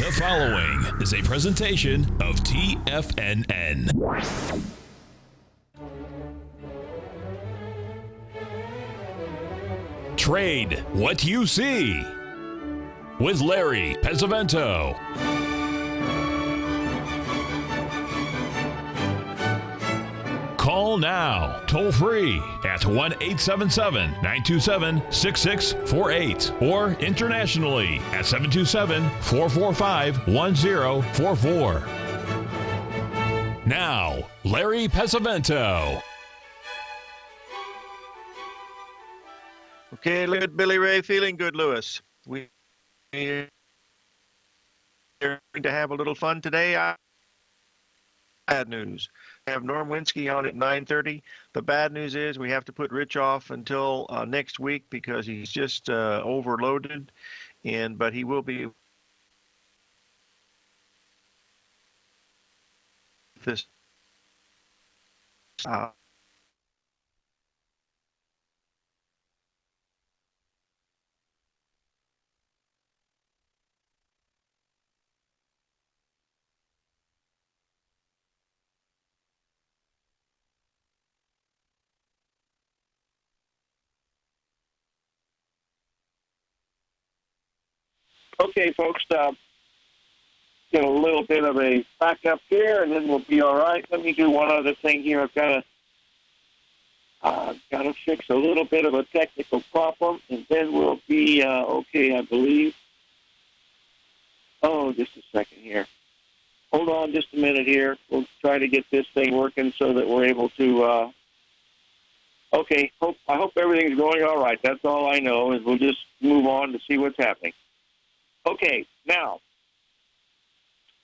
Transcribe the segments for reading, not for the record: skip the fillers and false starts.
The following is a presentation of TFNN. Trade what you see with Larry Pesavento. Call now, toll free at 1-877-927-6648 or internationally at 727-445-1044. Now, Larry Pesavento. Okay, good, Billy Ray. Feeling good, Lewis. We're going to have a little fun today. Bad news. I have Norm Winsky on at 9:30. The bad news is we have to put Rich off until next week because he's just overloaded, but he will be this. Okay, folks, get a little bit of a backup here, and then we'll be all right. Let me do one other thing here. I've got to fix a little bit of a technical problem, and then we'll be okay, I believe. Oh, just a second here. Hold on just a minute here. We'll try to get this thing working so that we're able to. Okay, I hope everything's going all right. That's all I know, is we'll just move on to see what's happening. Okay, now,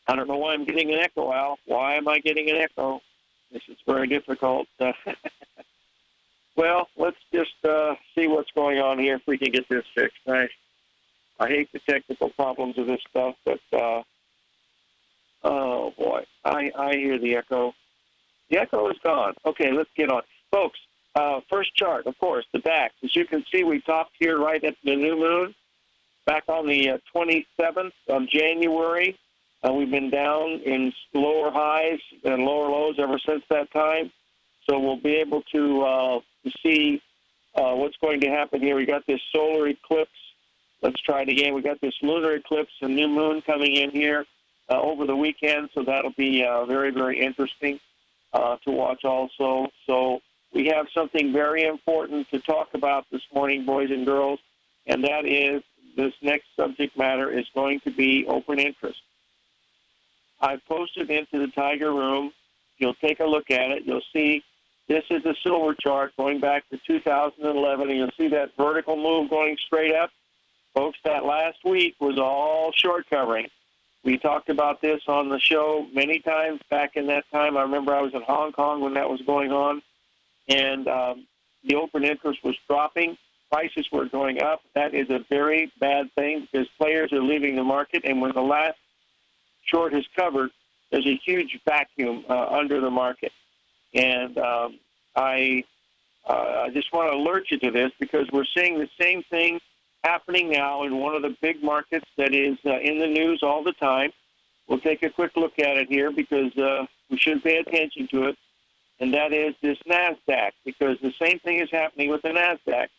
I don't know why I'm getting an echo, Al. Why am I getting an echo? This is very difficult. Well, let's just see what's going on here if we can get this fixed. I hate the technical problems of this stuff, but, oh, boy, I hear the echo. The echo is gone. Okay, let's get on. Folks, first chart, of course, the DAX. As you can see, we topped here right at the new moon. Back on the 27th of January, we've been down in lower highs and lower lows ever since that time. So we'll be able to see what's going to happen here. We got this solar eclipse. Let's try it again. We got this lunar eclipse and new moon coming in here over the weekend. So that'll be very, very interesting to watch also. So we have something very important to talk about this morning, boys and girls, and that is this next subject matter is going to be open interest. I've posted into the Tiger Room. You'll take a look at it. You'll see this is a silver chart going back to 2011, and you'll see that vertical move going straight up. Folks, that last week was all short covering. We talked about this on the show many times back in that time. I remember I was in Hong Kong when that was going on, and the open interest was dropping. Prices were going up. That is a very bad thing because players are leaving the market, and when the last short is covered, there's a huge vacuum under the market. And I just want to alert you to this because we're seeing the same thing happening now in one of the big markets that is in the news all the time. We'll take a quick look at it here because we should pay attention to it, and that is this NASDAQ, because the same thing is happening with the NASDAQ.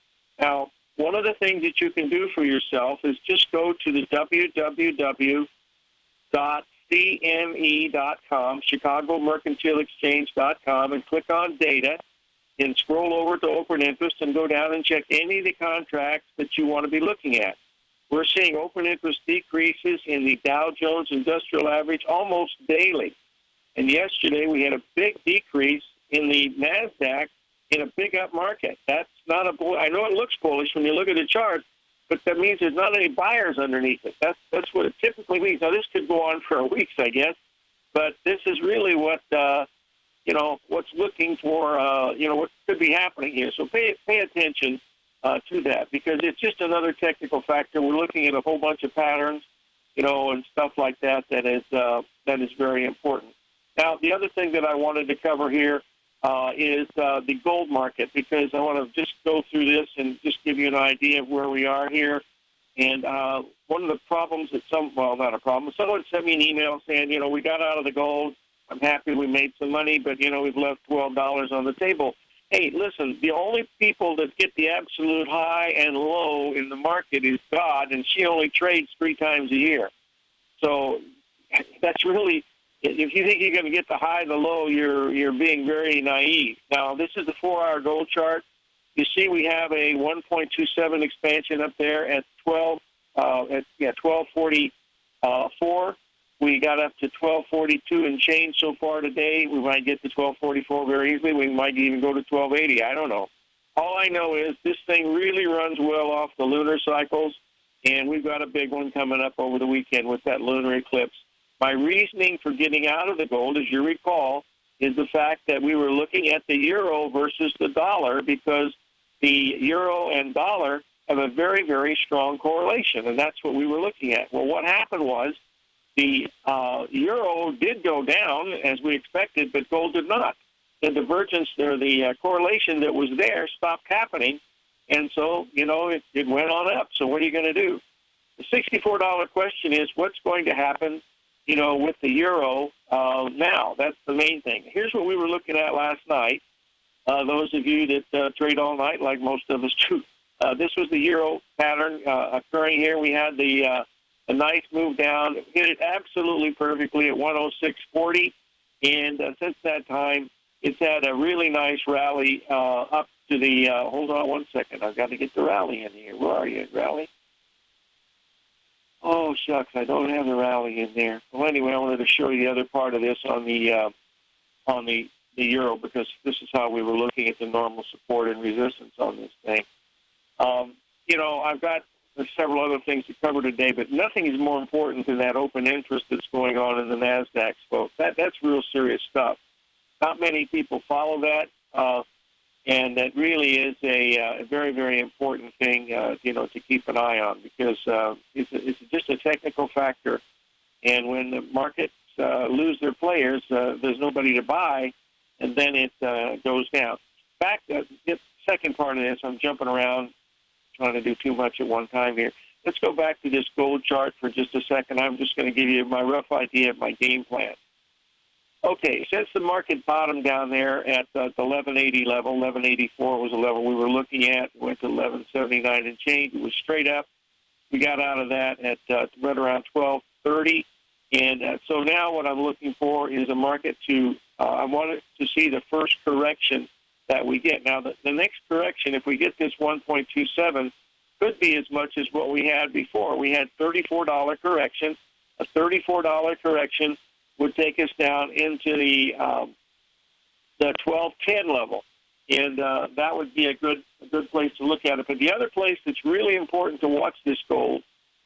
Now, one of the things that you can do for yourself is just go to the www.cme.com, ChicagoMercantileExchange.com, and click on Data, and scroll over to Open Interest and go down and check any of the contracts that you want to be looking at. We're seeing open interest decreases in the Dow Jones Industrial Average almost daily. And yesterday we had a big decrease in the NASDAQ in a big up market. That's not I know it looks bullish when you look at the chart, but that means there's not any buyers underneath it. That's what it typically means. Now, this could go on for weeks, I guess, but this is really what, what's looking for, what could be happening here. So pay attention to that because it's just another technical factor. We're looking at a whole bunch of patterns, and stuff like that is very important. Now, the other thing that I wanted to cover here is the gold market, because I want to just go through this and just give you an idea of where we are here. And one of the problems that not a problem, someone sent me an email saying, we got out of the gold. I'm happy we made some money, but, we've left $12 on the table. Hey, listen, the only people that get the absolute high and low in the market is God, and she only trades 3 times a year. So that's really, if you think you're going to get the high, the low, you're being very naive. Now, this is the 4-hour gold chart. You see we have a 1.27 expansion up there at 1244. We got up to 1242 and change so far today. We might get to 1244 very easily. We might even go to 1280. I don't know. All I know is this thing really runs well off the lunar cycles, and we've got a big one coming up over the weekend with that lunar eclipse. My reasoning for getting out of the gold, as you recall, is the fact that we were looking at the euro versus the dollar, because the euro and dollar have a very, very strong correlation, and that's what we were looking at. Well, what happened was the euro did go down as we expected, but gold did not. The divergence or the correlation that was there stopped happening, and so, it went on up. So what are you going to do? The $64 question is, what's going to happen, with the euro now? That's the main thing. Here's what we were looking at last night. Those of you that trade all night, like most of us do, this was the euro pattern occurring here. We had the nice move down, hit it absolutely perfectly at 106.40, and since that time, it's had a really nice rally up to the, hold on one second, I've got to get the rally in here. Where are you, rally? Oh, shucks, I don't have the rally in there. Well, anyway, I wanted to show you the other part of this on the euro, because this is how we were looking at the normal support and resistance on this thing. I've got several other things to cover today, but nothing is more important than that open interest that's going on in the NASDAQ, folks. That's real serious stuff. Not many people follow that, and that really is a very, very important thing, to keep an eye on, because it's just a technical factor. And when the markets lose their players, there's nobody to buy, and then it goes down. Back to the second part of this, I'm jumping around, trying to do too much at one time here. Let's go back to this gold chart for just a second. I'm just going to give you my rough idea of my game plan. Okay, since the market bottomed down there at the 1180 level, 1184 was the level we were looking at, went to 1179 and change. It was straight up. We got out of that at right around 1230. And so now what I'm looking for is a market I want to see the first correction that we get. Now, the next correction, if we get this 1.27, could be as much as what we had before. We had $34 correction. A $34 correction would take us down into the 1210 level, and that would be a good place to look at it. But the other place that's really important to watch this gold,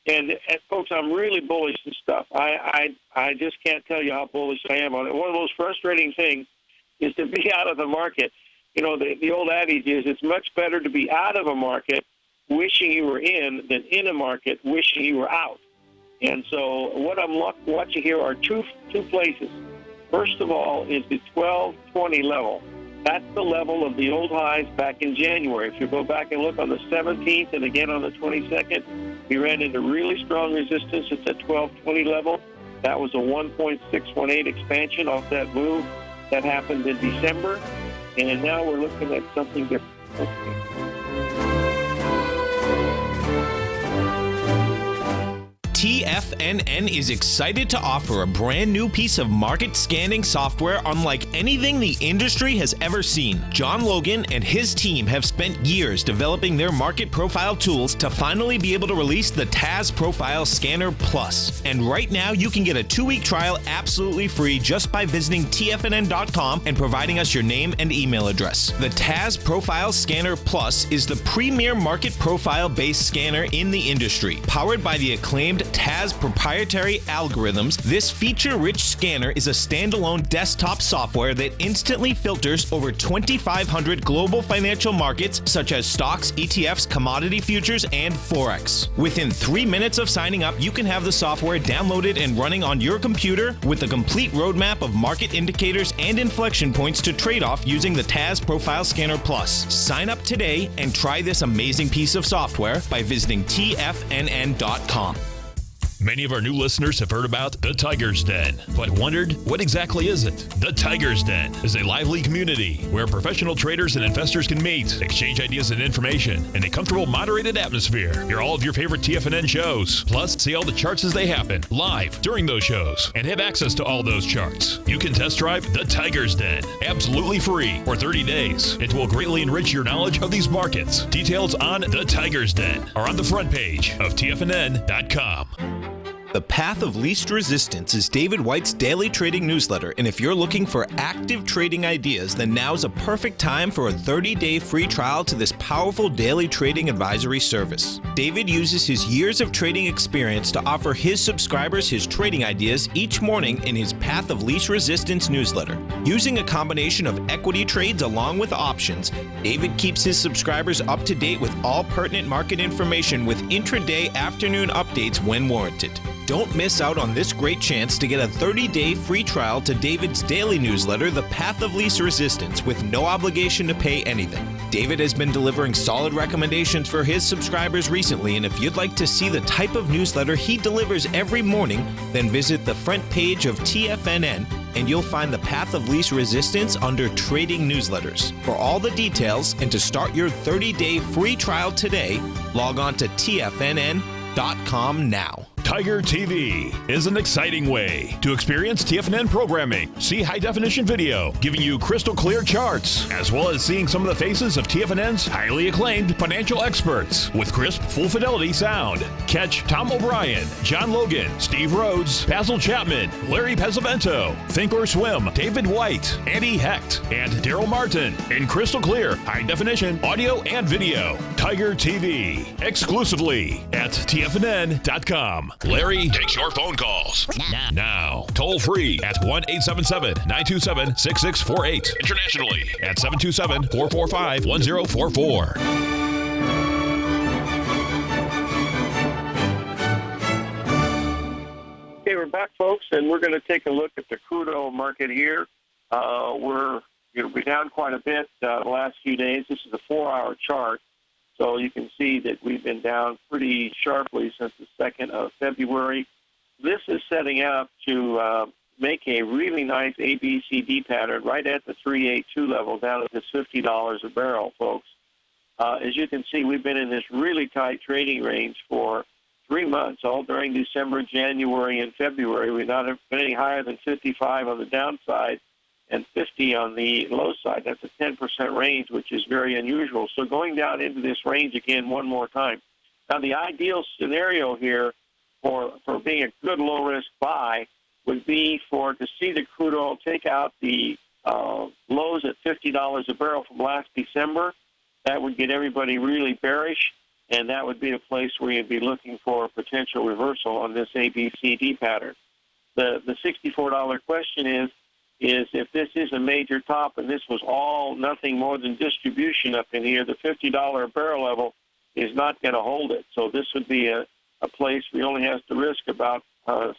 and folks, I'm really bullish this stuff. I just can't tell you how bullish I am on it. One of the most frustrating things is to be out of the market. The old adage is it's much better to be out of a market wishing you were in than in a market wishing you were out. And so what I'm watching here are two places. First of all is the 1220 level. That's the level of the old highs back in January. If you go back and look on the 17th and again on the 22nd, we ran into really strong resistance at the 1220 level. That was a 1.618 expansion off that move that happened in December. And now we're looking at something different. Okay. TFNN is excited to offer a brand new piece of market scanning software unlike anything the industry has ever seen. John Logan and his team have spent years developing their market profile tools to finally be able to release the TAS Profile Scanner Plus. And right now you can get a 2-week trial absolutely free just by visiting TFNN.com and providing us your name and email address. The TAS Profile Scanner Plus is the premier market profile based scanner in the industry, powered by the acclaimed TAS proprietary algorithms, this feature-rich scanner is a standalone desktop software that instantly filters over 2,500 global financial markets such as stocks, ETFs, commodity futures, and Forex. Within 3 minutes of signing up, you can have the software downloaded and running on your computer with a complete roadmap of market indicators and inflection points to trade off using the TAS Profile Scanner Plus. Sign up today and try this amazing piece of software by visiting TFNN.com. Many of our new listeners have heard about the Tiger's Den, but wondered, what exactly is it? The Tiger's Den is a lively community where professional traders and investors can meet, exchange ideas and information in a comfortable, moderated atmosphere. Hear all of your favorite TFNN shows, plus see all the charts as they happen live during those shows, and have access to all those charts. You can test drive the Tiger's Den absolutely free for 30 days. It will greatly enrich your knowledge of these markets. Details on the Tiger's Den are on the front page of TFNN.com. The Path of Least Resistance is David White's daily trading newsletter, and if you're looking for active trading ideas, then now's a perfect time for a 30-day free trial to this powerful daily trading advisory service. David uses his years of trading experience to offer his subscribers his trading ideas each morning in his Path of Least Resistance newsletter. Using a combination of equity trades along with options, David keeps his subscribers up to date with all pertinent market information with intraday afternoon updates when warranted. Don't miss out on this great chance to get a 30-day free trial to David's daily newsletter, The Path of Least Resistance, with no obligation to pay anything. David has been delivering solid recommendations for his subscribers recently, and if you'd like to see the type of newsletter he delivers every morning, then visit the front page of TFNN and you'll find the Path of Least Resistance under Trading Newsletters. For all the details and to start your 30-day free trial today, log on to TFNN.com now. Tiger TV is an exciting way to experience TFNN programming. See high-definition video giving you crystal clear charts, as well as seeing some of the faces of TFNN's highly acclaimed financial experts with crisp, full-fidelity sound. Catch Tom O'Brien, John Logan, Steve Rhodes, Basil Chapman, Larry Pesavento, Think or Swim, David White, Andy Hecht, and Daryl Martin in crystal clear, high-definition audio and video. Tiger TV, exclusively at TFNN.com. Larry takes your phone calls now. Toll free at 1-877-927-6648. Internationally at 727-445-1044. Okay, we're back, folks, and we're going to take a look at the crude oil market here. We're down quite a bit the last few days. This is a 4-hour chart. So you can see that we've been down pretty sharply since the 2nd of February. This is setting up to make a really nice ABCD pattern right at the 382 level down at this $50 a barrel, folks. As you can see, we've been in this really tight trading range for 3 months, all during December, January, and February. We've not been any higher than 55 on the downside and 50 on the low side. That's a 10% range, which is very unusual. So going down into this range again one more time. Now, the ideal scenario here for being a good low-risk buy would be to see the crude oil take out the lows at $50 a barrel from last December. That would get everybody really bearish, and that would be a place where you'd be looking for a potential reversal on this ABCD pattern. The $64 question is if this is a major top and this was all nothing more than distribution up in here, the $50 a barrel level is not going to hold it. So this would be a place we only have to risk about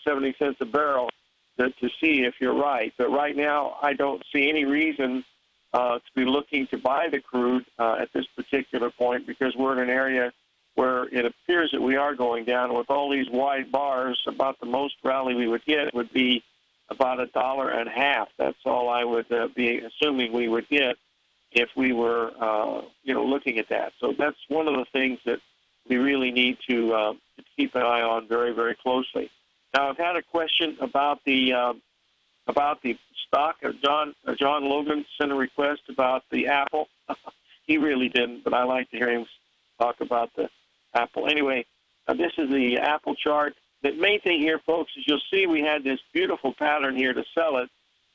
70 cents a barrel to see if you're right. But right now, I don't see any reason to be looking to buy the crude at this particular point, because we're in an area where it appears that we are going down. With all these wide bars, about the most rally we would get would be about $1.50. That's all I would be assuming we would get if we were, looking at that. So that's one of the things that we really need to keep an eye on very, very closely. Now, I've had a question about the stock. John Logan sent a request about the Apple. He really didn't, but I like to hear him talk about the Apple. Anyway, this is the Apple chart. The main thing here, folks, is you'll see we had this beautiful pattern here to sell it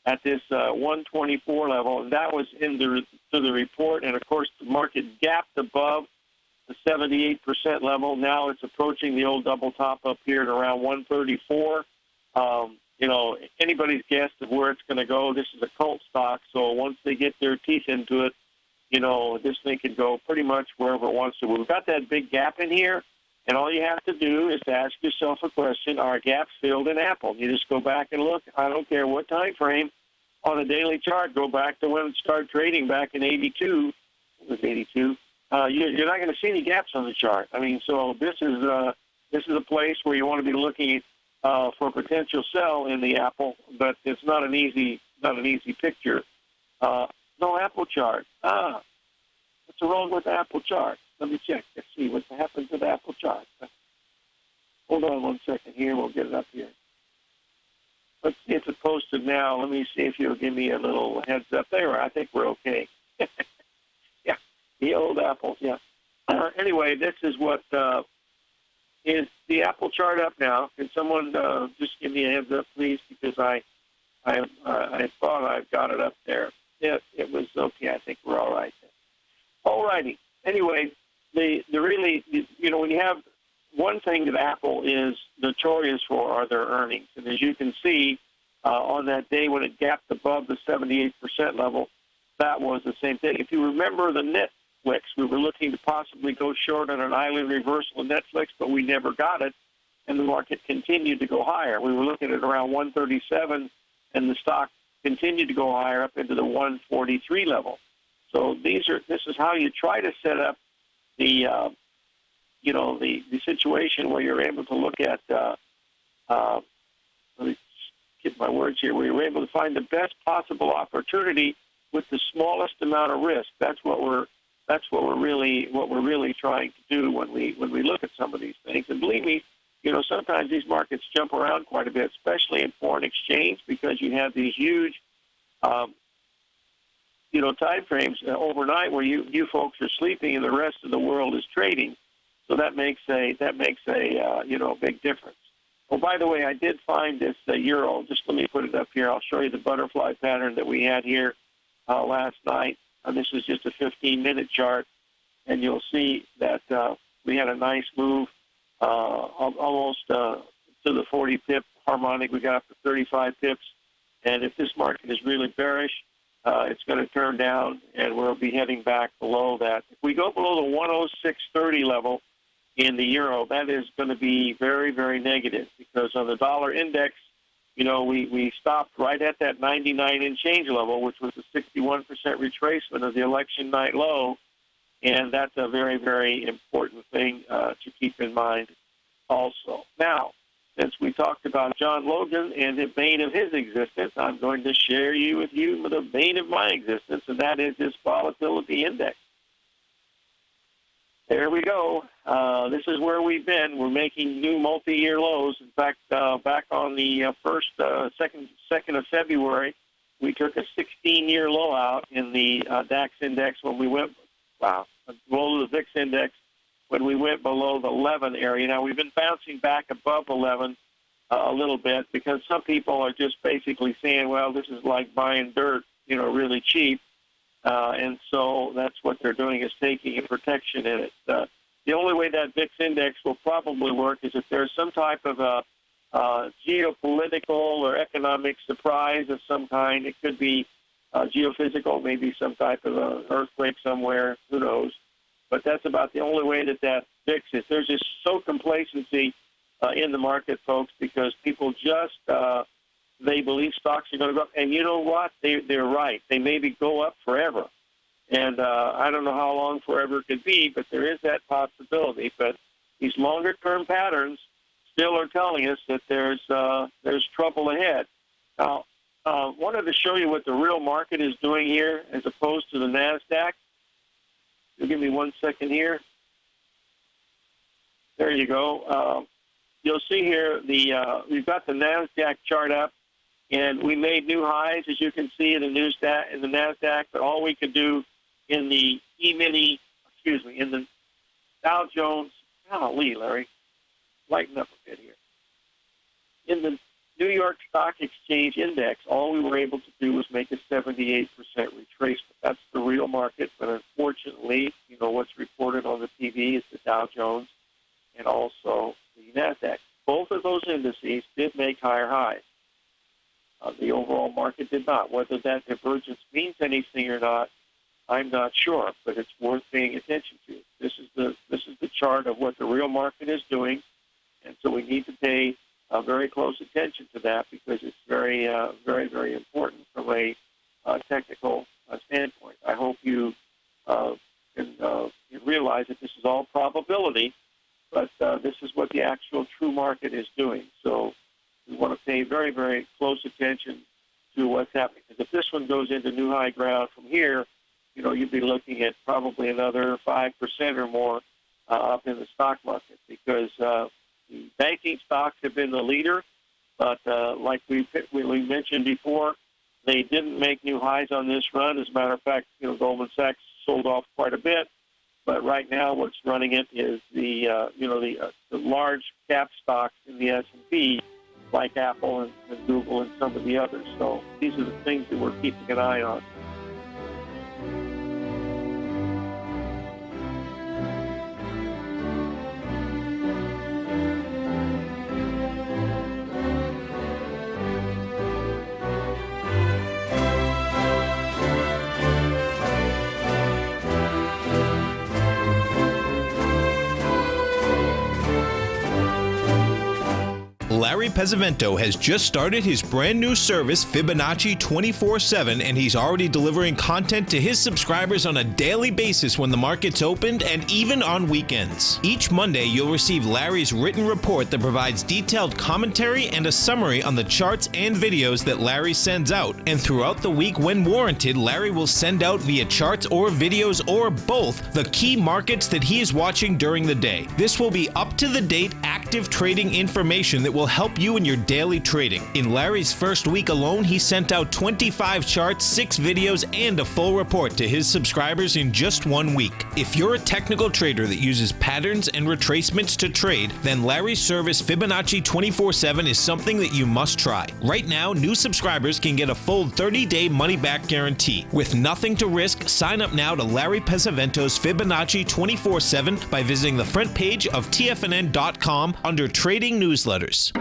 at this 124 level, and that was to the report. And, of course, the market gapped above the 78% level. Now it's approaching the old double top up here at around 134. Anybody's guess of where it's going to go. This is a cult stock, so once they get their teeth into it, this thing could go pretty much wherever it wants to. We've got that big gap in here, and all you have to do is to ask yourself a question: are gaps filled in Apple? You just go back and look. I don't care what time frame on a daily chart. Go back to when it started trading back in 82. It was 82. You're not going to see any gaps on the chart. I mean, so this is a place where you want to be looking for a potential sell in the Apple, but it's not an easy picture. No Apple chart. What's wrong with the Apple chart? Let me check. Let's see what happened to the Apple chart. Hold on one second here. We'll get it up here. Let's see if it's posted now. Let me see if you'll give me a little heads up there. I think we're okay. Yeah, the old Apples, yeah. Anyway, this is what is the Apple chart up now. Can someone just give me a heads up, please? Because I thought I've got it up there. Yeah, it was okay. I think we're all right there. All righty. Anyway, the really, when you have one thing that Apple is notorious for are their earnings. And as you can see, on that day when it gapped above the 78% level, that was the same thing. If you remember the Netflix, we were looking to possibly go short on an island reversal of Netflix, but we never got it, and the market continued to go higher. We were looking at around 137, and the stock continued to go higher up into the 143 level. So this is how you try to set up the situation where you're able to look at, let me get my words here, where you're able to find the best possible opportunity with the smallest amount of risk. That's what we're really trying to do when we look at some of these things. And believe me, sometimes these markets jump around quite a bit, especially in foreign exchange, because you have these huge time frames overnight where you folks are sleeping and the rest of the world is trading. So that makes a big difference. Oh, by the way, I did find this euro. Just let me put it up here. I'll show you the butterfly pattern that we had here last night. This is just a 15-minute chart, and you'll see that we had a nice move almost to the 40-pip harmonic. We got up to 35 pips, and if this market is really bearish, it's going to turn down, and we'll be heading back below that. If we go below the 106.30 level in the euro, that is going to be very, very negative, because on the dollar index, we stopped right at that 99 and change level, which was a 61% retracement of the election night low, and that's a very, very important thing to keep in mind also. Now, since we talked about John Logan and the bane of his existence, I'm going to share with you the bane of my existence, and that is this volatility index. There we go. This is where we've been. We're making new multi-year lows. In fact, back on the second of February, we took a 16-year low out in the DAX index when we went below the VIX index when we went below the 11 area. Now, we've been bouncing back above 11 a little bit, because some people are just basically saying, well, this is like buying dirt, really cheap. And so that's what they're doing, is taking a protection in it. The only way that VIX index will probably work is if there's some type of a geopolitical or economic surprise of some kind. It could be geophysical, maybe some type of an earthquake somewhere, who knows. But that's about the only way that VIX is. There's just so complacency in the market, folks, because people just they believe stocks are going to go up. And you know what? They're right. They maybe go up forever. And I don't know how long forever could be, but there is that possibility. But these longer-term patterns still are telling us that there's trouble ahead. Now, wanted to show you what the real market is doing here as opposed to the NASDAQ. You'll give me 1 second here. There you go. You'll see here we've got the NASDAQ chart up, and we made new highs, as you can see, in the NASDAQ. But all we could do in the in the Dow Jones. Golly, Larry, lighten up a bit here. In the New York Stock Exchange Index, all we were able to do was make a 78% retracement. That's the real market, but unfortunately, what's reported on the TV is the Dow Jones and also the NASDAQ. Both of those indices did make higher highs. The overall market did not. Whether that divergence means anything or not, I'm not sure, but it's worth paying attention to. This is the chart of what the real market is doing, and so we need to pay very close attention to that because it's very, very, very important from a technical standpoint. I hope you can realize that this is all probability, but this is what the actual true market is doing. So we want to pay very, very close attention to what's happening. Because if this one goes into new high ground from here, you'd be looking at probably another 5% or more up in the stock market because the banking stocks have been the leader. But like we mentioned before, they didn't make new highs on this run. As a matter of fact, Goldman Sachs sold off quite a bit. But right now, what's running it is the large cap stocks in the S&P, like Apple and Google and some of the others. So these are the things that we're keeping an eye on. Larry Pesavento has just started his brand new service, Fibonacci 24/7, and he's already delivering content to his subscribers on a daily basis when the market's opened and even on weekends. Each Monday, you'll receive Larry's written report that provides detailed commentary and a summary on the charts and videos that Larry sends out. And throughout the week, when warranted, Larry will send out via charts or videos or both the key markets that he is watching during the day. This will be up-to-the-date, active trading information that will help you in your daily trading. In Larry's first week alone, he sent out 25 charts, 6 videos, and a full report to his subscribers in just 1 week. If you're a technical trader that uses patterns and retracements to trade, then Larry's service Fibonacci 24/7 is something that you must try. Right now, new subscribers can get a full 30-day money-back guarantee. With nothing to risk, sign up now to Larry Pesavento's Fibonacci 24/7 by visiting the front page of TFNN.com under Trading Newsletters.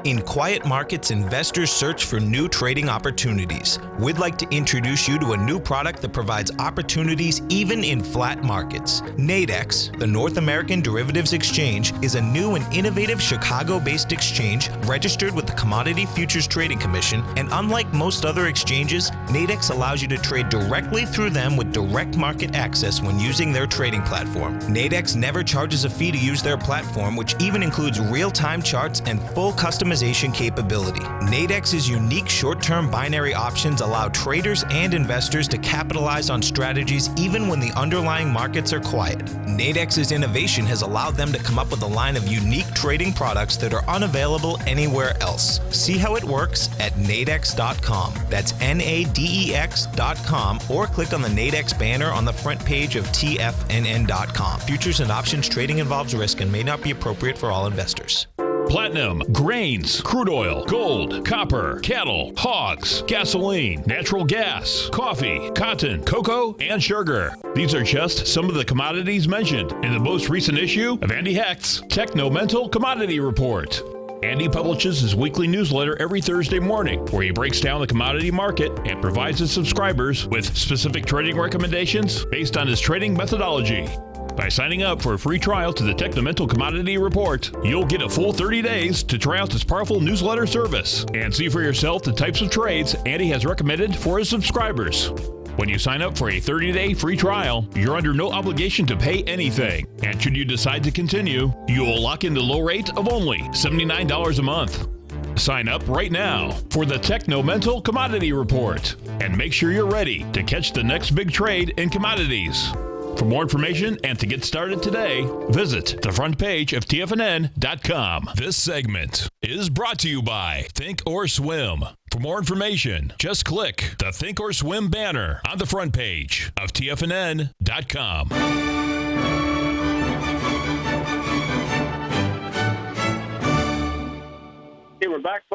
In quiet markets, investors search for new trading opportunities. We'd like to introduce you to a new product that provides opportunities even in flat markets. Nadex, the North American Derivatives Exchange, is a new and innovative Chicago-based exchange registered with the Commodity Futures Trading Commission, and unlike most other exchanges, Nadex allows you to trade directly through them with direct market access when using their trading platform. Nadex never charges a fee to use their platform, which even includes real-time charts and full customization capability. Nadex's unique short-term binary options allow traders and investors to capitalize on strategies even when the underlying markets are quiet. Nadex's innovation has allowed them to come up with a line of unique trading products that are unavailable anywhere else. See how it works at nadex.com. That's NADEX.com, or click on the Nadex banner on the front page of TFNN.com. Futures and options trading involves risk and may not be appropriate for all investors. Platinum, grains, crude oil, gold, copper, cattle, hogs, gasoline, natural gas, coffee, cotton, cocoa, and sugar. These are just some of the commodities mentioned in the most recent issue of Andy Hecht's Techno-Mental Commodity Report. Andy publishes his weekly newsletter every Thursday morning, where he breaks down the commodity market and provides his subscribers with specific trading recommendations based on his trading methodology. By signing up for a free trial to the Techno-Mental Commodity Report, you'll get a full 30 days to try out this powerful newsletter service and see for yourself the types of trades Andy has recommended for his subscribers. When you sign up for a 30-day free trial, you're under no obligation to pay anything. And should you decide to continue, you will lock in the low rate of only $79 a month. Sign up right now for the Techno-Mental Commodity Report and make sure you're ready to catch the next big trade in commodities. For more information and to get started today, visit the front page of TFNN.com. This segment is brought to you by Think or Swim. For more information, just click the Think or Swim banner on the front page of TFNN.com.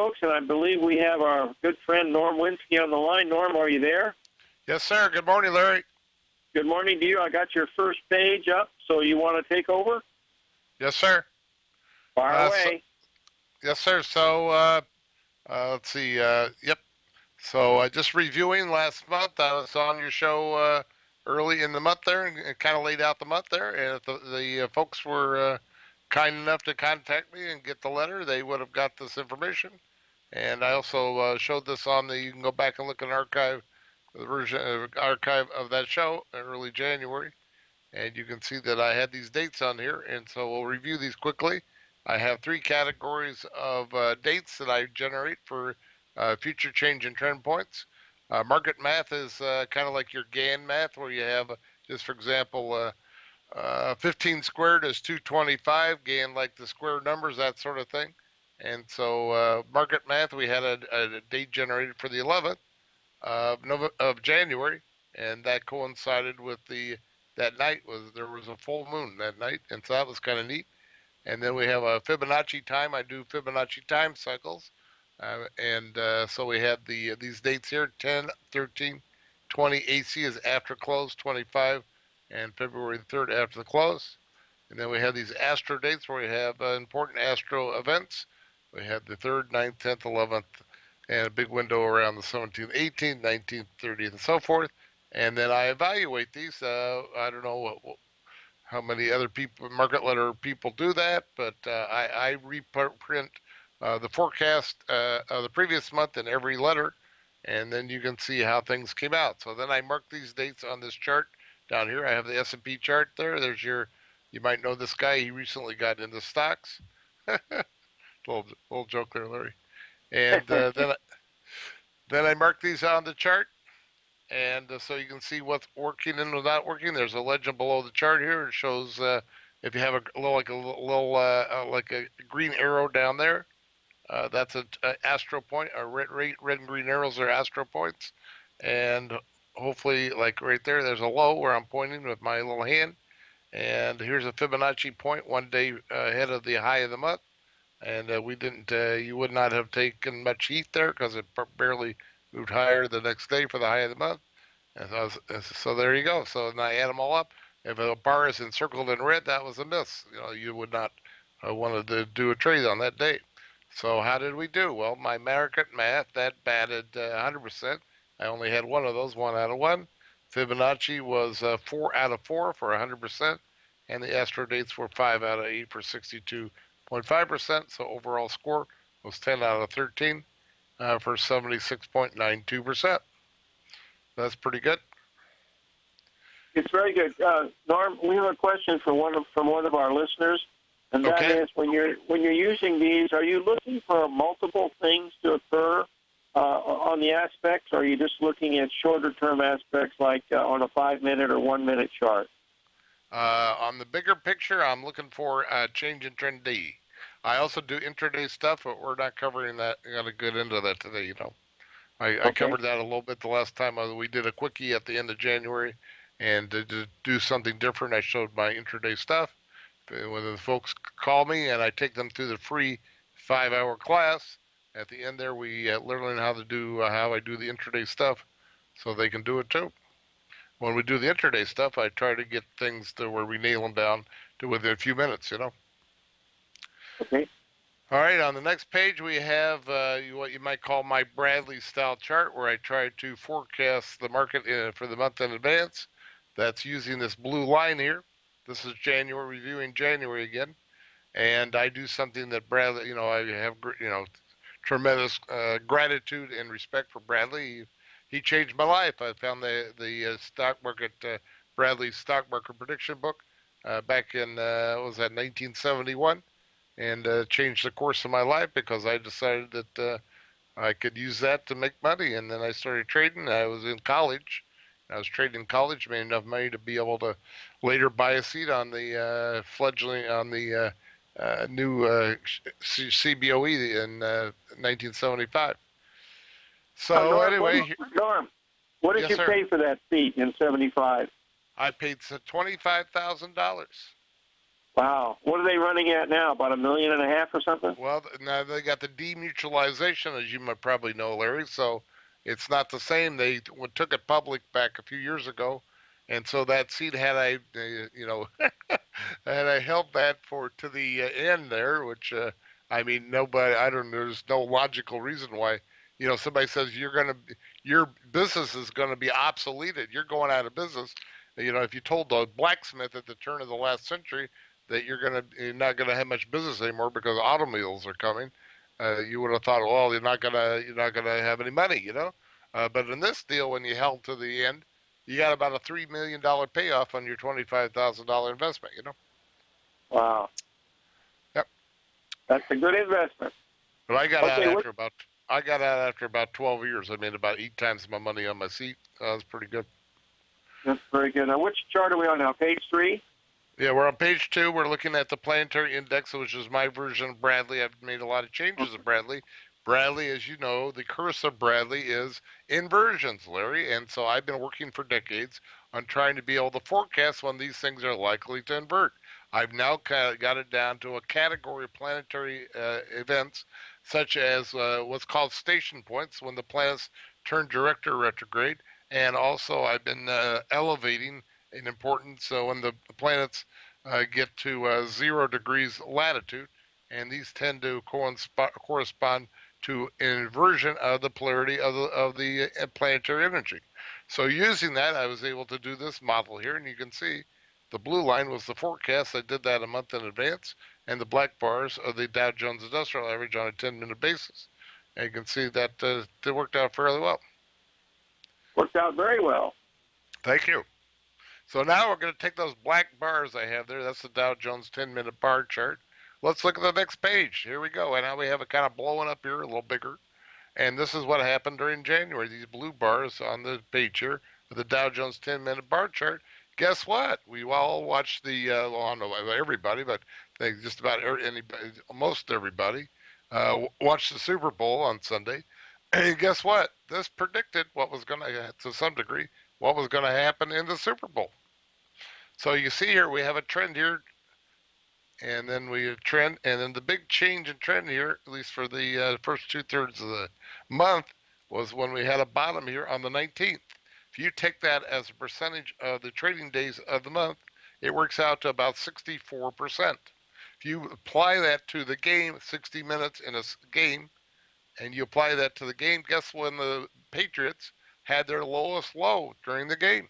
folks, and I believe we have our good friend Norm Winsky on the line. Norm, are you there? Yes, sir. Good morning, Larry. Good morning to you. I got your first page up, so you want to take over? Yes, sir. Fire away. Yes, sir. So, let's see. Yep. So, just reviewing last month, I was on your show early in the month there and kind of laid out the month there. And if the folks were kind enough to contact me and get the letter, they would have got this information. And I also showed this on the, you can go back and look at the version archive of that show in early January. And you can see that I had these dates on here, and so we'll review these quickly. I have 3 categories of dates that I generate for future change in trend points. Market math is kind of like your Gann math, where you have, just for example, 15 squared is 225, Gann like the square numbers, that sort of thing. And so market math, we had a date generated for the 11th of January, and that coincided with that night there was a full moon that night, and so that was kind of neat. And then we have a Fibonacci time. I do Fibonacci time cycles, and so we have these dates here: 10, 13, 20. AC is after close, 25, and February 3rd after the close. And then we have these astro dates where we have important astro events. We have the 3rd, 9th, 10th, 11th, and a big window around the 17th, 18th, 19th, 30th, and so forth. And then I evaluate these. I don't know how many other people, market letter people, do that, but I reprint the forecast of the previous month in every letter, and then you can see how things came out. So then I mark these dates on this chart down here. I have the S&P chart there. There's you might know this guy. He recently got into stocks. little joke there, Larry. And then I mark these on the chart. And so you can see what's working and what's not working. There's a legend below the chart here. It shows if you have a green arrow down there, that's an astro point. Red and green arrows are astro points. And hopefully, like right there, there's a low where I'm pointing with my little hand. And here's a Fibonacci point 1 day ahead of the high of the month. And you would not have taken much heat there because it barely moved higher the next day for the high of the month. And so there you go. So now I add them all up. If a bar is encircled in red, that was a miss. You would not wanted to do a trade on that day. So how did we do? Well, my market math, that batted 100%. I only had one of those, 1 out of 1. Fibonacci was 4 out of 4 for 100%. And the astro dates were 5 out of 8 for 62.5%. So overall score was 10 out of 13. For 76.92%. That's pretty good. It's very good. Norm, we have a question from one of our listeners, and that is when you're using these, are you looking for multiple things to occur on the aspects, or are you just looking at shorter term aspects like on a 5-minute or 1-minute chart? On the bigger picture, I'm looking for a change in trend D. I also do intraday stuff, but we're not covering that. I got to get into that today, I covered that a little bit the last time we did a quickie at the end of January, and to do something different, I showed my intraday stuff. When the folks call me and I take them through the free 5-hour class, at the end there we learn how I do the intraday stuff, so they can do it too. When we do the intraday stuff, I try to get things to where we nail them down to within a few minutes, Okay. All right, on the next page we have what you might call my Bradley style chart, where I try to forecast the market for the month in advance. That's using this blue line here. This is January, reviewing January again. And I do something that Bradley, I have, tremendous gratitude and respect for Bradley. He changed my life. I found the stock market, Bradley's stock market prediction book back in, 1971. And changed the course of my life because I decided that I could use that to make money. And then I started trading. I was in college. I was trading in college, made enough money to be able to later buy a seat on the new CBOE in 1975. So anyway, Norm, what did you pay for that seat in '75? I paid $25,000. Wow. What are they running at now? About $1.5 million or something? Well, now they got the demutualization, as you might probably know, Larry. So it's not the same. They took it public back a few years ago, and so that seat had had I held that to the end there, which I mean, nobody. I don't. There's no logical reason why. Somebody says your business is gonna be obsoleted. You're going out of business. If you told the blacksmith at the turn of the last century that you're not gonna have much business anymore because automobiles are coming, you would have thought, well, you're not gonna have any money, But in this deal, when you held to the end, you got about a $3 million payoff on your $25,000 investment, Wow. Yep. That's a good investment. But I got out after about 12 years. I made about 8 times my money on my seat. That was pretty good. That's very good. Now, which chart are we on now? Page 3? Yeah, we're on page 2. We're looking at the planetary index, which is my version of Bradley. I've made a lot of changes of Bradley. Bradley, as you know, the curse of Bradley is inversions, Larry. And so I've been working for decades on trying to be able to forecast when these things are likely to invert. I've now got it down to a category of planetary events, such as what's called station points, when the planets turn direct or retrograde. And also I've been elevating in importance when the planets get to 0 degrees latitude. And these tend to correspond to an inversion of the polarity of the planetary energy. So using that, I was able to do this model here, and you can see the blue line was the forecast. I did that a month in advance, and the black bars are the Dow Jones Industrial Average on a 10-minute basis. And you can see that it worked out fairly well. Worked out very well. Thank you. So now we're going to take those black bars I have there. That's the Dow Jones 10-minute bar chart. Let's look at the next page. Here we go. And now we have it kind of blowing up here a little bigger. And this is what happened during January. These blue bars on the page here, the Dow Jones 10-minute bar chart. Guess what? We all watched the, I don't know everybody, but just about anybody, most everybody, watched the Super Bowl on Sunday. And guess what? This predicted what was going to some degree, what was going to happen in the Super Bowl. So you see here, we have a trend here, and then the big change in trend here, at least for the first 2/3 of the month, was when we had a bottom here on the 19th. If you take that as a percentage of the trading days of the month, it works out to about 64%. If you apply that to the game, 60 minutes in a game, and you apply that to the game, guess when the Patriots had their lowest low during the game?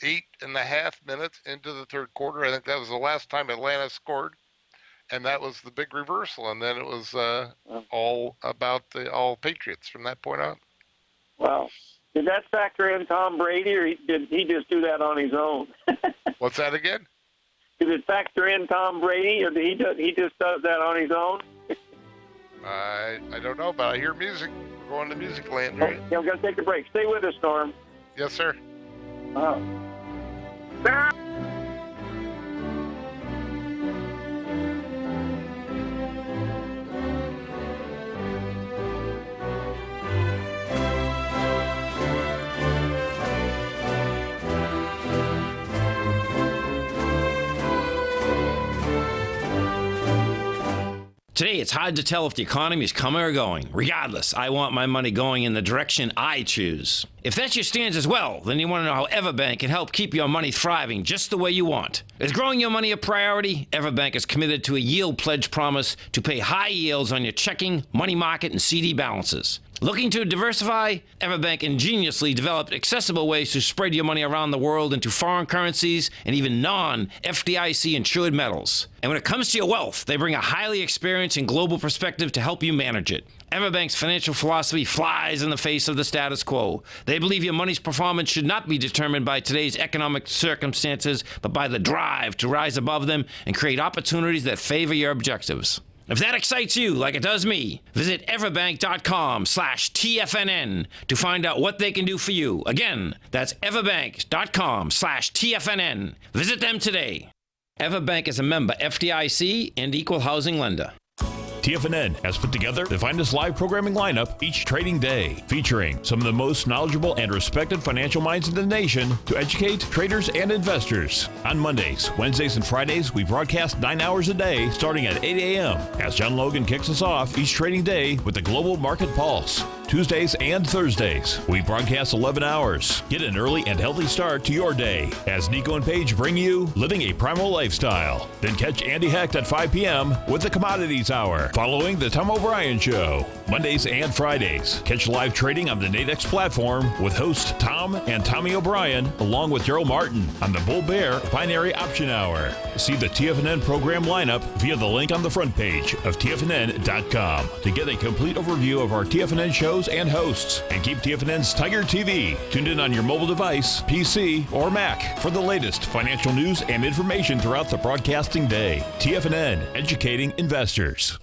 8.5 minutes into the third quarter. I think that was the last time Atlanta scored, and that was the big reversal. And then it was all about all Patriots from that point on. Wow. Did that factor in Tom Brady, or did he just do that on his own? What's that again? Did it factor in Tom Brady, or did he just does that on his own? I don't know, but I hear music. We're going to music land, right? Yeah, we're going to take a break. Stay with us, Norm. Yes, sir. Today, it's hard to tell if the economy is coming or going. Regardless, I want my money going in the direction I choose. If that's your stance as well, then you want to know how Everbank can help keep your money thriving just the way you want. Is growing your money a priority? Everbank is committed to a yield pledge promise to pay high yields on your checking, money market, and CD balances. Looking to diversify? Everbank ingeniously developed accessible ways to spread your money around the world into foreign currencies and even non-FDIC insured metals. And when it comes to your wealth, they bring a highly experienced and global perspective to help you manage it. Everbank's financial philosophy flies in the face of the status quo. They believe your money's performance should not be determined by today's economic circumstances, but by the drive to rise above them and create opportunities that favor your objectives. If that excites you like it does me, visit everbank.com/TFNN to find out what they can do for you. Again, that's everbank.com/TFNN. Visit them today. Everbank is a member FDIC and equal housing lender. TFNN has put together the finest live programming lineup each trading day, featuring some of the most knowledgeable and respected financial minds in the nation to educate traders and investors. On Mondays, Wednesdays, and Fridays, we broadcast 9 hours a day starting at 8 a.m. as John Logan kicks us off each trading day with the Global Market Pulse. Tuesdays and Thursdays, we broadcast 11 hours. Get an early and healthy start to your day as Nico and Paige bring you Living a Primal Lifestyle. Then catch Andy Hecht at 5 p.m. with the Commodities Hour, following the Tom O'Brien Show. Mondays and Fridays, catch live trading on the Nadex platform with host Tom and Tommy O'Brien, along with Daryl Martin on the Bull Bear Binary Option Hour. See the TFNN program lineup via the link on the front page of TFNN.com to get a complete overview of our TFNN shows and hosts. And keep TFNN's Tiger TV tuned in on your mobile device, PC, or Mac for the latest financial news and information throughout the broadcasting day. TFNN, educating investors.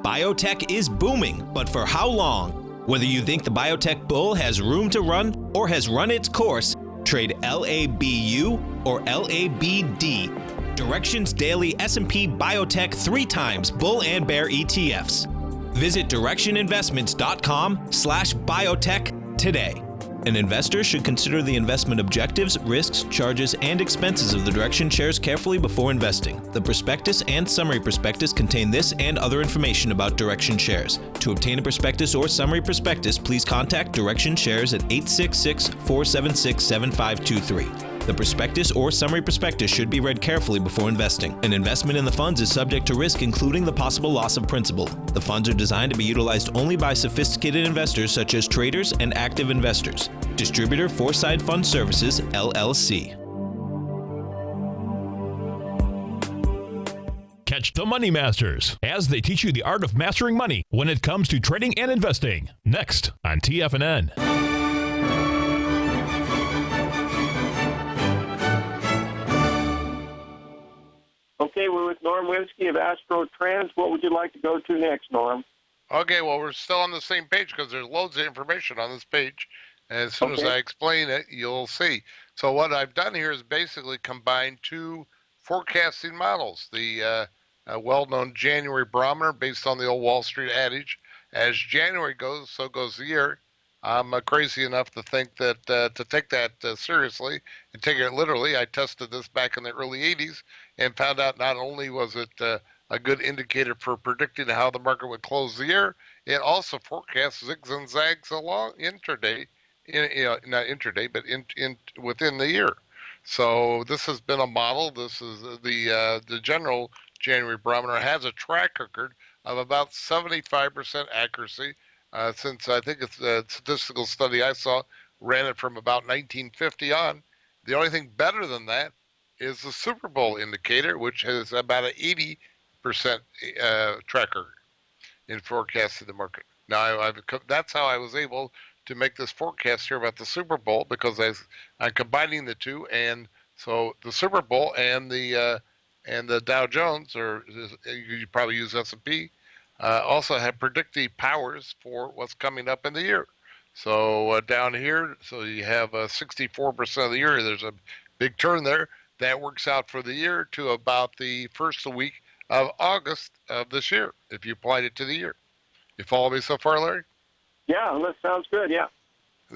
Biotech is booming, but for how long? Whether you think the biotech bull has room to run or has run its course, trade LABU or LABD. Direction's daily S&P Biotech 3 times bull and bear ETFs. Visit directioninvestments.com/biotech today. An investor should consider the investment objectives, risks, charges, and expenses of the Direction shares carefully before investing. The prospectus and summary prospectus contain this and other information about Direction shares. To obtain a prospectus or summary prospectus, please contact Direction shares at 866-476-7523. The prospectus or summary prospectus should be read carefully before investing. An investment in the funds is subject to risk, including the possible loss of principal. The funds are designed to be utilized only by sophisticated investors such as traders and active investors. Distributor Foreside Fund Services, LLC. Catch the Money Masters as they teach you the art of mastering money when it comes to trading and investing. Next on TFNN. Okay, we're with Norm Winsky of Astro Trends. What would you like to go to next, Norm? Okay, well, we're still on the same page because there's loads of information on this page. As soon as I explain it, you'll see. So what I've done here is basically combine two forecasting models. The well-known January barometer based on the old Wall Street adage, as January goes, so goes the year. I'm crazy enough to think that to take that seriously and take it literally. I tested this back in the early 80s and found out not only was it a good indicator for predicting how the market would close the year, it also forecasts zigs and zags along intraday, not intraday, but in within the year. So this has been a model. This is the general January barometer has a track record of about 75% accuracy. Since I think it's a statistical study I saw, ran it from about 1950 on. The only thing better than that is the Super Bowl indicator, which has about an 80% track record in forecasting the market. Now, that's how I was able to make this forecast here about the Super Bowl, because I'm combining the two, and so the Super Bowl and the Dow Jones, or you probably use S&P, also have predictive powers for what's coming up in the year. So down here, so you have 64% of the year. There's a big turn there. That works out for the year to about the first week of August of this year, if you applied it to the year. You follow me so far, Larry? Yeah, that sounds good, yeah.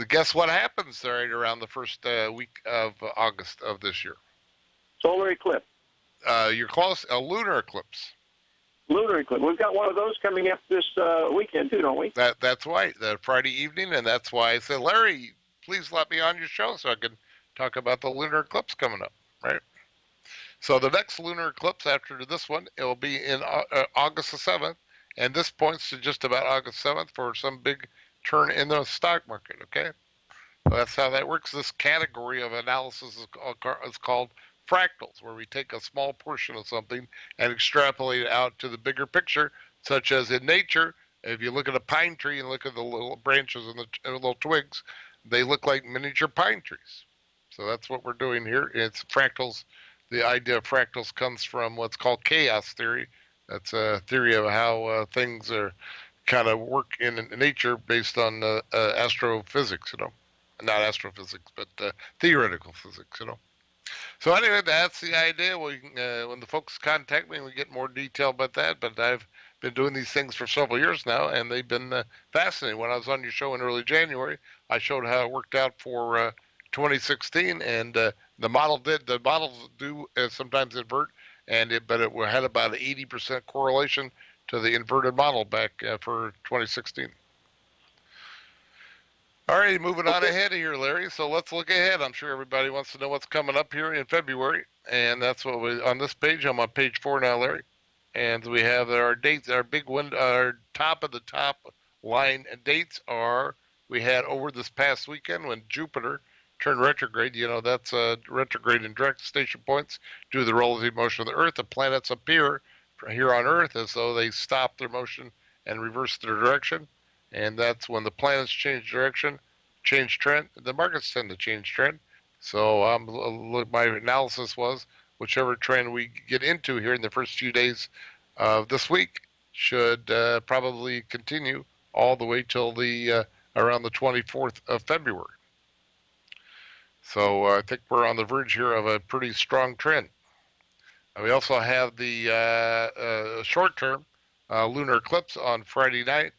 Guess what happens right around the first week of August of this year? Solar eclipse. You're close. A lunar eclipse. Lunar eclipse. We've got one of those coming up this weekend, too, don't we? That's right, the Friday evening, and that's why I said, Larry, please let me on your show so I can talk about the lunar eclipse coming up, right? So the next lunar eclipse after this one, it will be in August the 7th, and this points to just about August 7th for some big turn in the stock market, okay? So that's how that works. This category of analysis is called fractals, where we take a small portion of something and extrapolate it out to the bigger picture, such as in nature. If you look at a pine tree and look at the little branches and the little twigs, they look like miniature pine trees. So that's what we're doing here. It's fractals. The idea of fractals comes from what's called chaos theory. That's a theory of how things are kind of work in nature based on astrophysics, not astrophysics, but theoretical physics, So anyway, that's the idea. We when the folks contact me, we get more detail about that. But I've been doing these things for several years now, and they've been fascinating. When I was on your show in early January, I showed how it worked out for 2016, and the models do sometimes invert, but it had about an 80% correlation to the inverted model back for 2016. All right, moving on ahead here, Larry. So let's look ahead. I'm sure everybody wants to know what's coming up here in February, and that's what we on this page. I'm on page 4 now, Larry, and we have our dates. Our big one, our top of the top line dates are we had over this past weekend when Jupiter turned retrograde. You know that's retrograde in direct station points due to the relative motion of the Earth. The planets appear here on Earth as though they stop their motion and reverse their direction. And that's when the planets change direction, change trend. The markets tend to change trend. So my analysis was whichever trend we get into here in the first few days of this week should probably continue all the way till the around the 24th of February. So I think we're on the verge here of a pretty strong trend. We also have the short-term lunar eclipse on Friday night.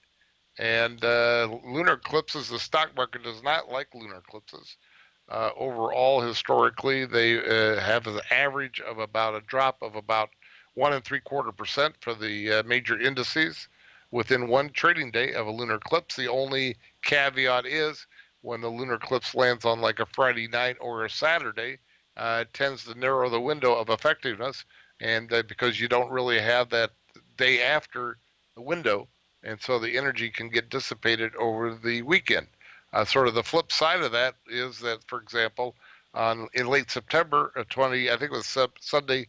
And lunar eclipses, the stock market does not like lunar eclipses. Overall, historically, they have an average of about a drop of about 1.75% for the major indices within one trading day of a lunar eclipse. The only caveat is when the lunar eclipse lands on like a Friday night or a Saturday, it tends to narrow the window of effectiveness, and because you don't really have that day after the window. And so the energy can get dissipated over the weekend. Sort of the flip side of that is that, for example, in late September, I think it was Sunday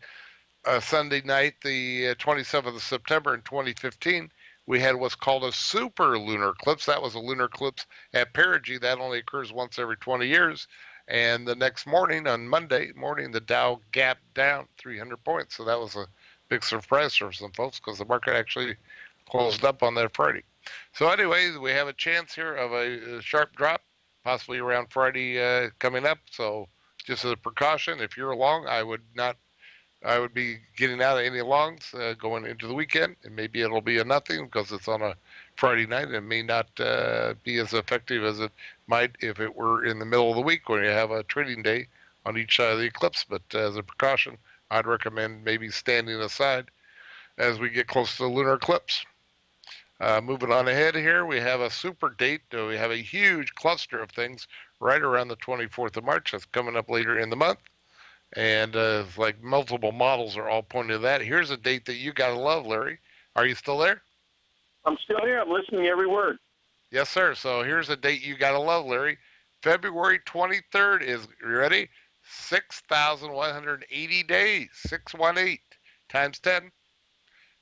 night, the 27th of September in 2015, we had what's called a super lunar eclipse. That was a lunar eclipse at perigee. That only occurs once every 20 years. And the next morning, on Monday morning, the Dow gapped down 300 points. So that was a big surprise for some folks because the market actually closed up on that Friday. So anyway, we have a chance here of a sharp drop, possibly around Friday coming up. So just as a precaution, if you're long, I would be getting out of any longs going into the weekend, and maybe it'll be a nothing because it's on a Friday night and may not be as effective as it might if it were in the middle of the week when you have a trading day on each side of the eclipse. But as a precaution, I'd recommend maybe standing aside as we get close to the lunar eclipse. Moving on ahead here, we have a super date. We have a huge cluster of things right around the 24th of March. That's coming up later in the month. And like multiple models are all pointing to that. Here's a date that you got to love, Larry. Are you still there? I'm still here. I'm listening to every word. Yes, sir. So here's a date you got to love, Larry. February 23rd is, you ready? 6,180 days. 618 times 10.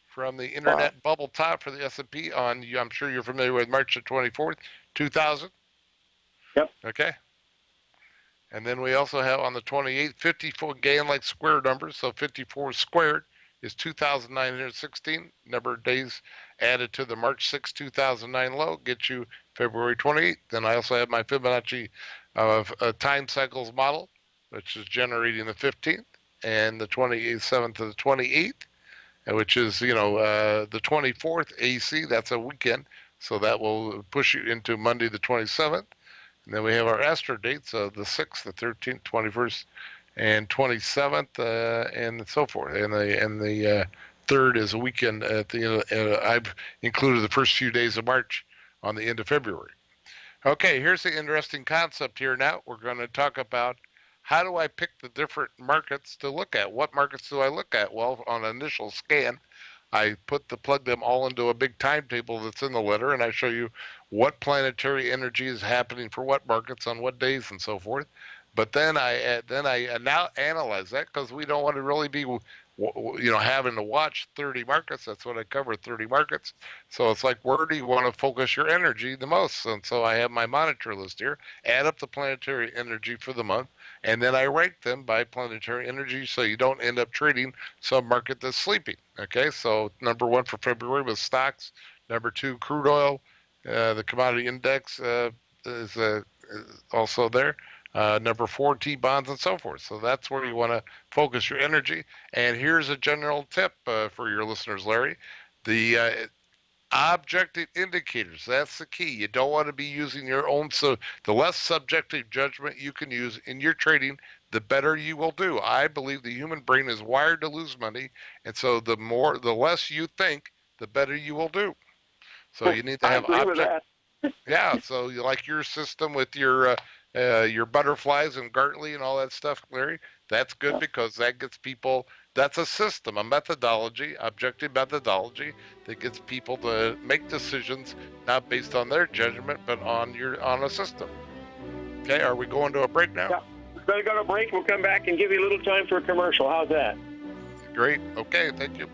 From the internet bubble top for the S&P on, I'm sure you're familiar with March the 24th, 2000. Yep. Okay. And then we also have on the 28th, 54, again like square numbers, so 54 squared is 2,916. Number of days added to the March 6, 2009 low gets you February 28th. Then I also have my Fibonacci of time cycles model, which is generating the 15th, and the 27th to the 28th. Which is, the 24th AC, that's a weekend, so that will push you into Monday the 27th. And then we have our astro dates, the 6th, the 13th, 21st, and 27th, and so forth. And the 3rd is a weekend at the end. I've included the first few days of March on the end of February. Okay, here's the interesting concept here now. We're going to talk about how do I pick the different markets to look at? What markets do I look at? Well, on an initial scan, I plug them all into a big timetable that's in the letter, and I show you what planetary energy is happening for what markets on what days and so forth. But then I now analyze that because we don't want to really be having to watch 30 markets. That's what I cover, 30 markets. So it's like, where do you want to focus your energy the most? And so I have my monitor list here, add up the planetary energy for the month, and then I rank them by planetary energy so you don't end up trading some market that's sleeping. Okay, so number 1 for February was stocks. Number 2, crude oil. The commodity index is also there. number 4 T-bonds, and so forth. So that's where you want to focus your energy. And here's a general tip for your listeners, Larry. The objective indicators, that's the key. You don't want to be using your own, so the less subjective judgment you can use in your trading, the better you will do. I believe the human brain is wired to lose money, and so the less you think, the better you will do. So you need to have yeah, so you like your system with your butterflies and Gartley and all that stuff, Larry. That's good because that gets people. That's a system, a methodology, objective methodology that gets people to make decisions not based on their judgment, but on a system. Okay, are we going to a break now? Yeah, we're going to go to a break. We'll come back and give you a little time for a commercial. How's that? Great. Okay, thank you.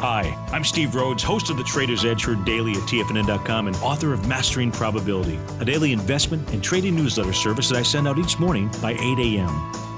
Hi, I'm Steve Rhodes, host of the Trader's Edge heard daily at TFNN.com and author of Mastering Probability, a daily investment and trading newsletter service that I send out each morning by 8 a.m.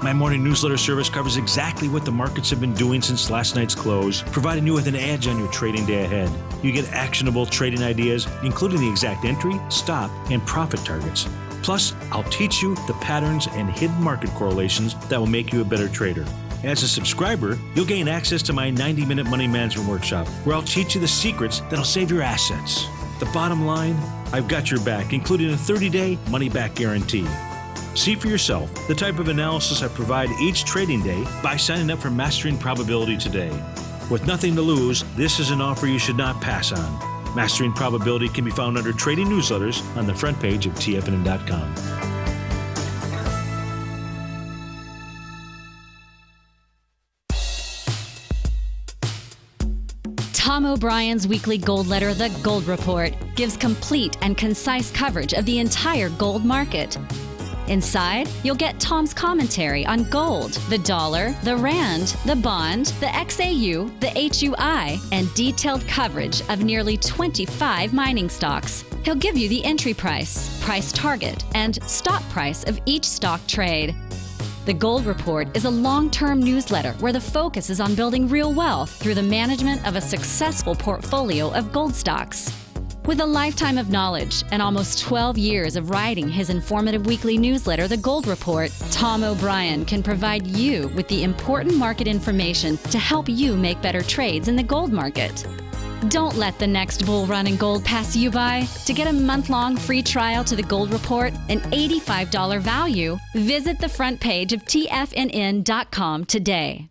My morning newsletter service covers exactly what the markets have been doing since last night's close, providing you with an edge on your trading day ahead. You get actionable trading ideas, including the exact entry, stop, and profit targets. Plus, I'll teach you the patterns and hidden market correlations that will make you a better trader. As a subscriber, you'll gain access to my 90-minute money management workshop, where I'll teach you the secrets that'll save your assets. The bottom line, I've got your back, including a 30-day money-back guarantee. See for yourself the type of analysis I provide each trading day by signing up for Mastering Probability today. With nothing to lose, this is an offer you should not pass on. Mastering Probability can be found under Trading Newsletters on the front page of TFNN.com. Tom O'Brien's weekly gold letter, The Gold Report, gives complete and concise coverage of the entire gold market. Inside, you'll get Tom's commentary on gold, the dollar, the rand, the bond, the XAU, the HUI, and detailed coverage of nearly 25 mining stocks. He'll give you the entry price, price target, and stop price of each stock trade. The Gold Report is a long-term newsletter where the focus is on building real wealth through the management of a successful portfolio of gold stocks. With a lifetime of knowledge and almost 12 years of writing his informative weekly newsletter, The Gold Report, Tom O'Brien can provide you with the important market information to help you make better trades in the gold market. Don't let the next bull run in gold pass you by. To get a month-long free trial to The Gold Report, an $85 value, visit the front page of TFNN.com today.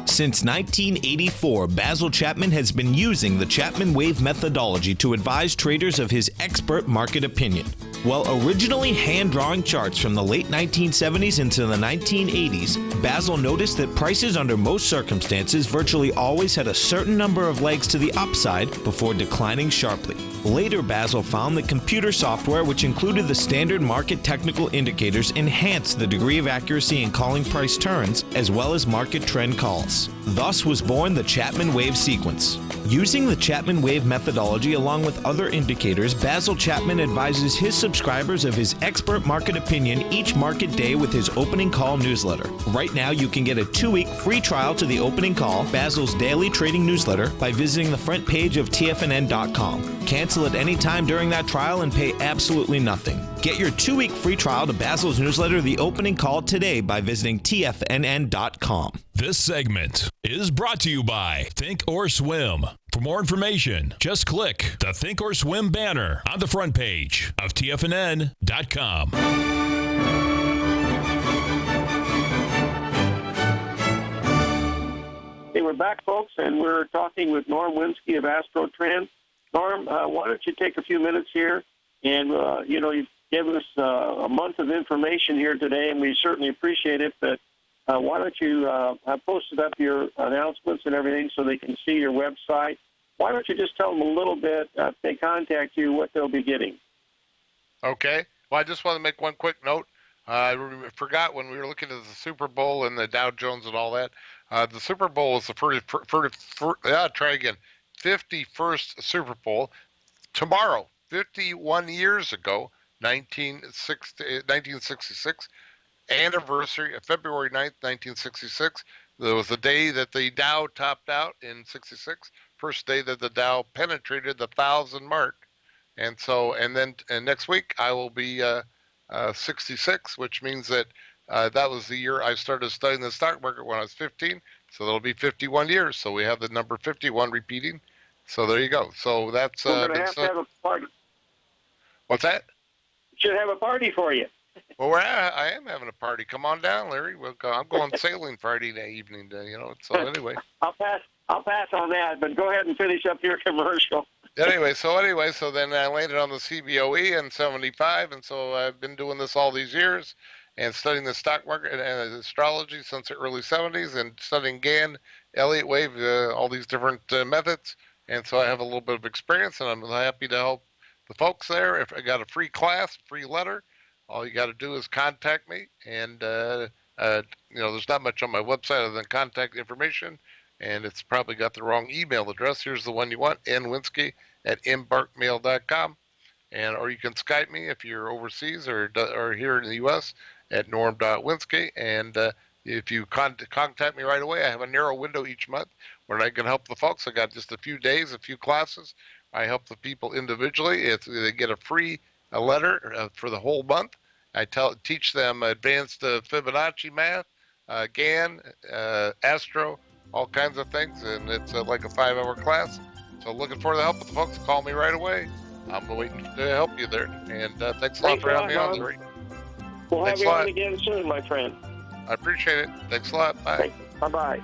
Since 1984, Basil Chapman has been using the Chapman Wave methodology to advise traders of his expert market opinion. While originally hand-drawing charts from the late 1970s into the 1980s, Basil noticed that prices under most circumstances virtually always had a certain number of legs to the upside before declining sharply. Later, Basil found that computer software, which included the standard market technical indicators, enhanced the degree of accuracy in calling price turns, as well as market trend calls. Thus was born the Chapman Wave sequence. Using the Chapman Wave methodology along with other indicators, Basil Chapman advises his subscribers of his expert market opinion each market day with his opening call newsletter. Right now, you can get a 2-week free trial to the opening call, Basil's daily trading newsletter, by visiting the front page of TFNN.com. Cancel at any time during that trial and pay absolutely nothing. Get your 2-week free trial to Basil's newsletter, The Opening Call, today by visiting TFNN.com. This segment is brought to you by Think or Swim. For more information, just click the Think or Swim banner on the front page of TFNN.com. Hey, we're back, folks, and we're talking with Norm Winsky of AstroTrend. Norm, why don't you take a few minutes here, and, you've given us a month of information here today, and we certainly appreciate it, but why don't you have posted up your announcements and everything so they can see your website? Why don't you just tell them a little bit, if they contact you, what they'll be getting? Okay. Well, I just want to make one quick note. I forgot when we were looking at the Super Bowl and the Dow Jones and all that. The Super Bowl was the 51st Super Bowl tomorrow, 51 years ago, 1966, anniversary of February 9th, 1966. There was the day that the Dow topped out in 66, first day that the Dow penetrated the 1,000 mark. And then next week I will be 66, which means that that was the year I started studying the stock market when I was 15. So that'll be 51 years. So we have the number 51 repeating. So there you go. So that's we're going to have a party. What's that? Should have a party for you. Well, I am having a party. Come on down, Larry. I'm going sailing Friday evening. So anyway. I'll pass on that, but go ahead and finish up your commercial. Anyway, so then I landed on the CBOE in 75, and so I've been doing this all these years and studying the stock market and astrology since the early 70s and studying Gann, Elliott Wave, all these different methods. And so I have a little bit of experience, and I'm happy to help the folks there. If I got a free class, free letter, all you got to do is contact me. And, there's not much on my website other than contact information. And it's probably got the wrong email address. Here's the one you want, nwinsky@embarkmail.com. Or you can Skype me if you're overseas or here in the U.S. at norm.winsky. And if you contact me right away, I have a narrow window each month where I can help the folks. I got just a few days, a few classes. I help the people individually. They get a free letter for the whole month. I teach them advanced Fibonacci math, Gann, Astro, all kinds of things, and it's like a 5-hour class. So looking forward to the help with the folks. Call me right away. I'm waiting to help you there. And thanks a lot for having me on, Larry. We'll have you on again soon, my friend. I appreciate it. Thanks a lot. Bye. Bye-bye.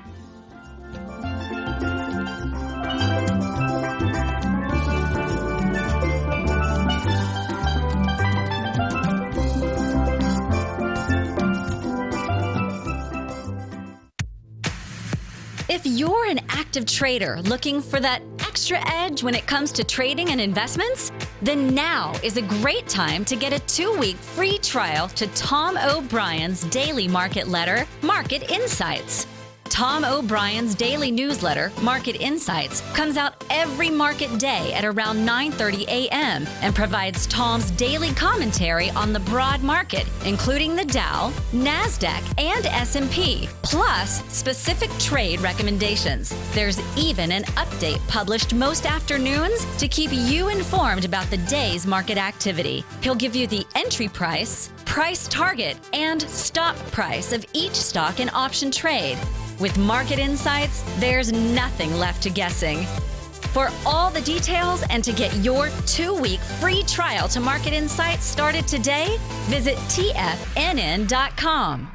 If you're an active trader looking for that extra edge when it comes to trading and investments, then now is a great time to get a 2-week free trial to Tom O'Brien's daily market letter, Market Insights. Tom O'Brien's daily newsletter, Market Insights, comes out every market day at around 9:30 a.m. and provides Tom's daily commentary on the broad market, including the Dow, NASDAQ, and S&P, plus specific trade recommendations. There's even an update published most afternoons to keep you informed about the day's market activity. He'll give you the entry price, price target, and stop price of each stock and option trade. With Market Insights, there's nothing left to guessing. For all the details and to get your 2-week free trial to Market Insights started today, visit TFNN.com.